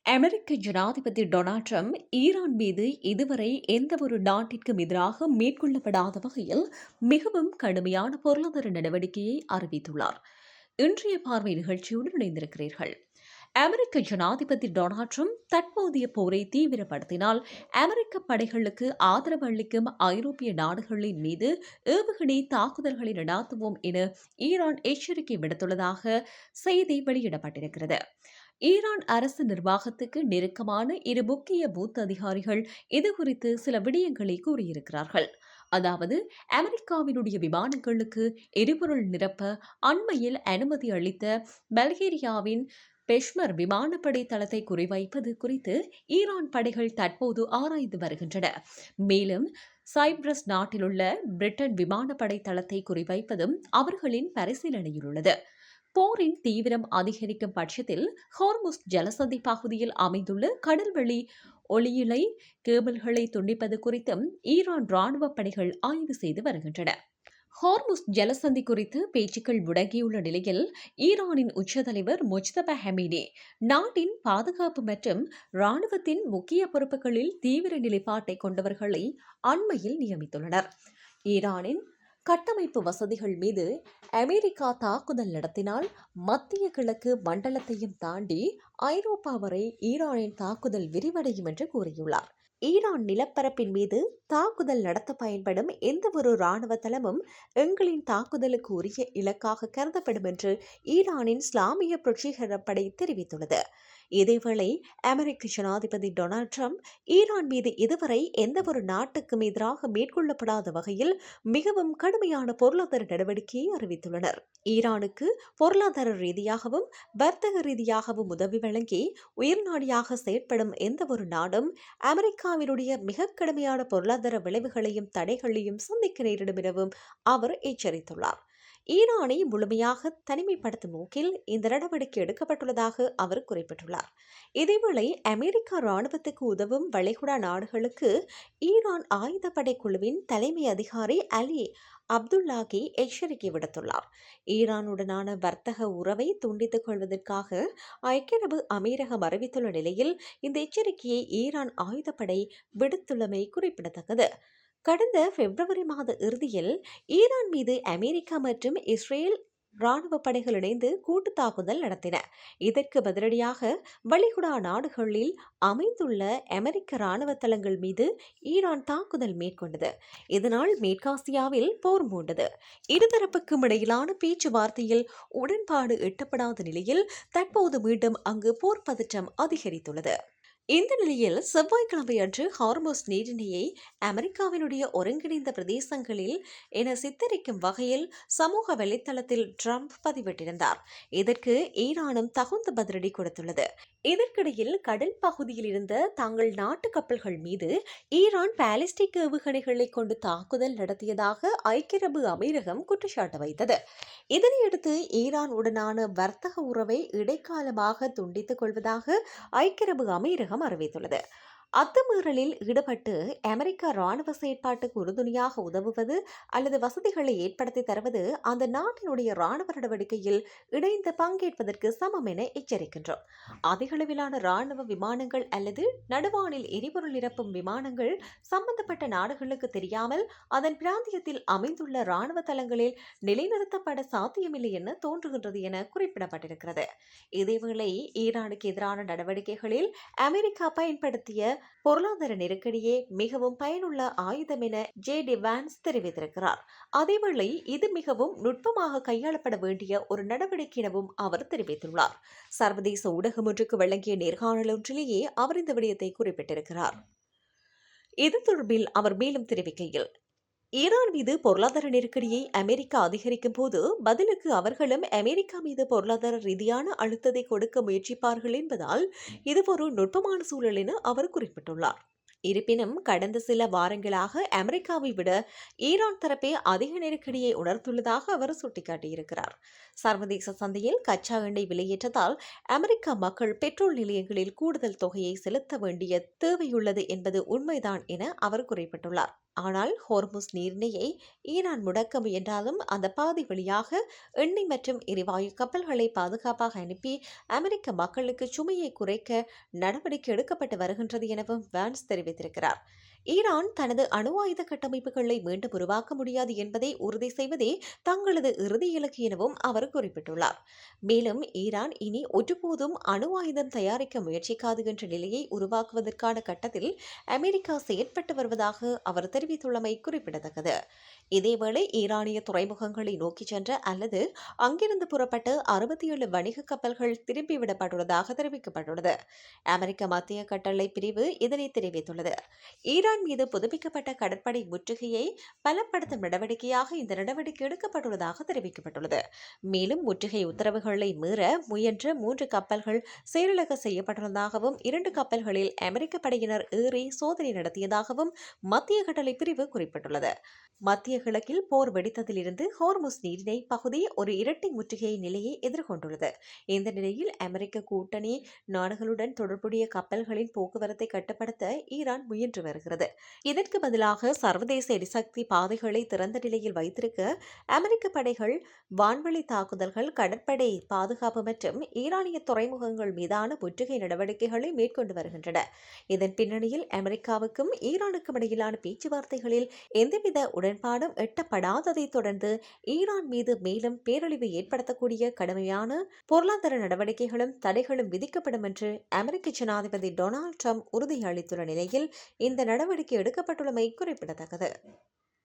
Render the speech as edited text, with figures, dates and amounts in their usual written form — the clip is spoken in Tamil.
அமெரிக்க ஜனாதிபதி டொனால்ட் ட்ரம்ப் ஈரான் மீது இதுவரை எந்தவொரு நாட்டிற்கும் எதிராக மேற்கொள்ளப்படாத வகையில் மிகவும் கடுமையான பொருளாதார நடவடிக்கையை அறிவித்துள்ளார். இன்றைய பார்வை நிகழ்ச்சியுடன் இணைந்திருக்கிறீர்கள். அமெரிக்க ஜனாதிபதி டொனால்ட் ட்ரம்ப் தற்போதைய போரை தீவிரப்படுத்தினால் அமெரிக்க படைகளுக்கு ஆதரவு அளிக்கும் ஐரோப்பிய நாடுகளின் மீது ஏவுகணை தாக்குதல்களை நடாத்துவோம் என ஈரான் எச்சரிக்கை விடுத்துள்ளதாக செய்தி வெளியிடப்பட்டிருக்கிறது. ஈரான் அரசு நிர்வாகத்துக்கு நெருக்கமான இரு முக்கிய பூத் அதிகாரிகள் இதுகுறித்து சில விடயங்களை கூறியிருக்கிறார்கள். அதாவது, அமெரிக்காவினுடைய விமானங்களுக்கு எரிபொருள் நிரப்ப அண்மையில் அனுமதி அளித்த பல்கேரியாவின் பெஷ்மர் விமானப்படை தளத்தை குறிவைப்பது குறித்து ஈரான் படைகள் தற்போது ஆராய்ந்து வருகின்றன. மேலும் சைப்ரஸ் நாட்டிலுள்ள பிரிட்டன் விமானப்படை தளத்தை குறிவைப்பதும் அவர்களின் பரிசீலனையில் உள்ளது. போரின் தீவிரம் அதிகரிக்கும் பட்சத்தில் ஹோர்முஸ் ஜலசந்தி பகுதியில் அமைந்துள்ள கடல்வெளி ஒளியிலை கேபிள்களை துண்டிப்பது குறித்தும் ஈரான் ராணுவ படைகள் ஆய்வு செய்து வருகின்றன. ஹோர்முஸ் ஜலசந்தி குறித்து பேச்சுக்கள் முடங்கியுள்ள நிலையில் ஈரானின் உச்சத்தலைவர் முஜ்தபா ஹமீனி நாட்டின் பாதுகாப்பு மற்றும் ராணுவத்தின் முக்கிய பொறுப்புகளில் தீவிர நிலைப்பாட்டை கொண்டவர்களை அண்மையில் நியமித்துள்ளனர். ஈரானின் கட்டமைப்பு வசதிகள் மீது அமெரிக்கா தாக்குதல் நடத்தினால் மத்திய கிழக்கு மண்டலத்தையும் தாண்டி ஐரோப்பா வரை ஈரானின் தாக்குதல் விரிவடையும் என்று கூறியுள்ளார். ஈரான் நிலப்பரப்பின் மீது தாக்குதல் நடத்த பயன்படும் எந்தவொரு ராணுவ தளமும் எங்களின் தாக்குதலுக்கு உரிய இலக்காக கருதப்படும் என்று ஈரானின் இஸ்லாமிய புரட்சிகர படை தெரிவித்துள்ளது. இதேவேளை அமெரிக்க ஜனாதிபதி டொனால்ட் ட்ரம்ப் ஈரான் மீது இதுவரை எந்தவொரு நாட்டுக்கும் எதிராக மேற்கொள்ளப்படாத வகையில் மிகவும் கடுமையான பொருளாதார நடவடிக்கையை அறிவித்துள்ளனர். ஈரானுக்கு பொருளாதார ரீதியாகவும் வர்த்தக ரீதியாகவும் உதவி வழங்கி உயிர்நாடியாக செயற்படும் எந்தவொரு நாடும் அமெரிக்காவினுடைய மிக கடுமையான பொருளாதார விளைவுகளையும் தடைகளையும் சந்திக்க நேரிடும் எனவும் அவர் எச்சரித்துள்ளார். ஈரானை முழுமையாக தனிமைப்படுத்தும் நோக்கில் இந்த நடவடிக்கை எடுக்கப்பட்டுள்ளதாக அவர் குறிப்பிட்டுள்ளார். இதேவேளை அமெரிக்கா ராணுவத்துக்கு உதவும் வளைகுடா நாடுகளுக்கு ஈரான் ஆயுதப்படை குழுவின் தலைமை அதிகாரி அலி அப்துல்லாகி எச்சரிக்கை விடுத்துள்ளார். ஈரானுடனான வர்த்தக உறவை துண்டித்துக் கொள்வதற்காக ஐக்கிய அரபு அமீரகம் அறிவித்துள்ள நிலையில் இந்த எச்சரிக்கையை ஈரான் ஆயுதப்படை விடுத்துள்ளமை குறிப்பிடத்தக்கது. கடந்த பிப்ரவரி மாத இறுதியில் ஈரான் மீது அமெரிக்கா மற்றும் இஸ்ரேல் ராணுவ படைகள் இணைந்து கூட்டு தாக்குதல் நடத்தின. இதற்கு பதிலடியாக வளைகுடா நாடுகளில் அமைந்துள்ள அமெரிக்க ராணுவ தளங்கள் மீது ஈரான் தாக்குதல் மேற்கொண்டது. இதனால் மேற்காசியாவில் போர் மூண்டது. இருதரப்புக்கும் இடையிலான பேச்சுவார்த்தையில் உடன்பாடு எட்டப்படாத நிலையில் தற்போது மீண்டும் அங்கு போர் பதற்றம் அதிகரித்துள்ளது. இந்த நிலையில் செவ்வாய்க்கிழமை அன்று ஹார்முஸ் நீரிணையை அமெரிக்காவினுடைய ஒருங்கிணைந்த பிரதேசங்களில் என சித்தரிக்கும் வகையில் சமூக வலைத்தளத்தில் ட்ரம்ப் பதிவிட்டிருந்தார். இதற்கு ஈரானும் தகுந்த பதிலடி கொடுத்துள்ளது. இதற்கிடையில் கடல் பகுதியில் இருந்த தங்கள் நாட்டு கப்பல்கள் மீது ஈரான் பாலிஸ்டிக் ஏவுகணைகளை கொண்டு தாக்குதல் நடத்தியதாக ஐக்கிய அரபு அமீரகம் குற்றச்சாட்டு வைத்தது. இதனையடுத்து ஈரான் உடனான வர்த்தக உறவை இடைக்காலமாக துண்டித்துக் கொள்வதாக ஐக்கிய அரபு அமீரகம் அறிவித்துள்ளது. அத்துமீறலில் ஈடுபட்டு அமெரிக்கா ராணுவ செயற்பாட்டுக்கு உறுதுணையாக உதவுவது அல்லது வசதிகளை ஏற்படுத்தி தருவது அந்த நாட்டினுடைய ராணுவ நடவடிக்கையில் இணைந்து பங்கேற்பதற்கு சமம் என எச்சரிக்கின்றோம். அதிகளவிலான ராணுவ விமானங்கள் அல்லது நடுவானில் எரிபொருள் நிரப்பும் விமானங்கள் சம்பந்தப்பட்ட நாடுகளுக்கு தெரியாமல் அதன் பிராந்தியத்தில் அமைந்துள்ள ராணுவ தளங்களில் நிலைநிறுத்தப்பட சாத்தியமில்லை என தோன்றுகின்றது என குறிப்பிடப்பட்டிருக்கிறது. இதேவேளை ஈரானுக்கு எதிரான நடவடிக்கைகளில் அமெரிக்கா பயன்படுத்திய பொருளாதார நெருக்கடியே மிகவும் பயனுள்ள ஆயுதம் என ஜே.டி. வான்ஸ் தெரிவித்திருக்கிறார். அதேவேளை இது மிகவும் நுட்பமாக கையாளப்பட வேண்டிய ஒரு நடவடிக்கை எனவும் அவர் தெரிவித்துள்ளார். சர்வதேச ஊடகம் ஒன்றுக்கு வழங்கிய நேர்காணல் ஒன்றிலேயே அவர் இந்த விடயத்தை குறிப்பிட்டிருக்கிறார். இது தொடர்பில் அவர் மேலும் தெரிவிக்கையில், ஈரான் மீது பொருளாதார நெருக்கடியை அமெரிக்கா அதிகரிக்கும் போது பதிலுக்கு அவர்களும் அமெரிக்கா மீது பொருளாதார ரீதியான அழுத்தத்தை கொடுக்க முயற்சிப்பார்கள் என்பதால் இது ஒரு நுட்பமான சூழல் என அவர் குறிப்பிட்டுள்ளார். இருப்பினும் கடந்த சில வாரங்களாக அமெரிக்காவை விட ஈரான் தரப்பே அதிக நெருக்கடியை உணர்ந்துள்ளதாக அவர் சுட்டிக்காட்டியிருக்கிறார். சர்வதேச சந்தையில் கச்சா எண்ணெய் விலையேற்றத்தால் அமெரிக்க மக்கள் பெட்ரோல் நிலையங்களில் கூடுதல் தொகையை செலுத்த வேண்டிய தேவையுள்ளது என்பது உண்மைதான் என அவர் குறிப்பிட்டுள்ளார். ஆனால் ஹோர்முஸ் நீரிணையை ஈரான் முடக்க முயன்றாலும் அந்த பாதை வழியாக எண்ணெய் மற்றும் எரிவாயு கப்பல்களை பாதுகாப்பாக அனுப்பி அமெரிக்க மக்களுக்கு சுமையை குறைக்க நடவடிக்கை எடுக்கப்பட்டு வருகின்றது எனவும் வான்ஸ் தெரிவித்திருக்கிறார். ஈரான் தனது அணு ஆயுத கட்டமைப்புகளை மீண்டும் உருவாக்க முடியாது என்பதை உறுதி செய்வதே தங்களது இறுதி இலக்கு எனவும் அவர் குறிப்பிட்டுள்ளார். மேலும் ஈரான் இனி ஒருபோதும் அணு ஆயுதம் தயாரிக்க முயற்சிக்காது என்ற நிலையை உருவாக்குவதற்கான கட்டத்தில் அமெரிக்கா செயற்பட்டு வருவதாக அவர் தெரிவித்துள்ளமை குறிப்பிடத்தக்கது. இதேவேளை ஈரானிய துறைமுகங்களை நோக்கி சென்ற அல்லது அங்கிருந்து புறப்பட்ட 67 வணிக கப்பல்கள் திரும்பிவிடப்பட்டுள்ளதாக தெரிவிக்கப்பட்டுள்ளது. அமெரிக்க மத்திய கட்டளை பிரிவு இதனை தெரிவித்துள்ளது. ஈரான் மீது புதுப்பிக்கப்பட்ட கடற்படை முற்றுகையை பலப்படுத்தும் நடவடிக்கையாக இந்த நடவடிக்கை எடுக்கப்பட்டுள்ளதாக தெரிவிக்கப்பட்டுள்ளது. மேலும் முற்றுகை உத்தரவுகளை மீற முயன்ற 3 கப்பல்கள் செயலிழக்க செய்யப்பட்டுள்ளதாகவும் 2 கப்பல்களில் அமெரிக்க படையினர் ஏறி சோதனை நடத்தியதாகவும் மத்திய கட்டளை பிரிவு குறிப்பிட்டுள்ளது. மத்திய கிழக்கில் போர் வெடித்ததிலிருந்து ஹோர்முஸ் நீரிணை பகுதி ஒரு இரட்டை முற்றுகை நிலையை எதிர்கொண்டுள்ளது. இந்த நிலையில் அமெரிக்க கூட்டணி நாடுகளுடன் தொடர்புடைய கப்பல்களின் போக்குவரத்தை கட்டுப்படுத்த ஈரான் முயன்று வருகிறது. இதற்கு பதிலாக சர்வதேச எரிசக்தி பாதைகளை திறந்த நிலையில் வைத்திருக்க அமெரிக்க படைகள் வான்வழி தாக்குதல்கள், கடற்படை பாதுகாப்பு மற்றும் ஈரானிய துறைமுகங்கள் மீதான முற்றுகை நடவடிக்கைகளை மேற்கொண்டு வருகின்றன. இதன் பின்னணியில் அமெரிக்காவுக்கும் ஈரானுக்கும் இடையிலான பேச்சுவார்த்தைகளில் எந்தவித உடன்பாடும் எட்டப்படாததை தொடர்ந்து ஈரான் மீது மேலும் பேரழிவை ஏற்படுத்தக்கூடிய கடுமையான பொருளாதார நடவடிக்கைகளும் தடைகளும் விதிக்கப்படும் என்று அமெரிக்க ஜனாதிபதி டொனால்ட் ட்ரம்ப் உறுதியளித்துள்ள நிலையில் இந்த நடவடிக்கை எடுக்கப்பட்டுள்ளமை குறிப்பிடத்தக்கது.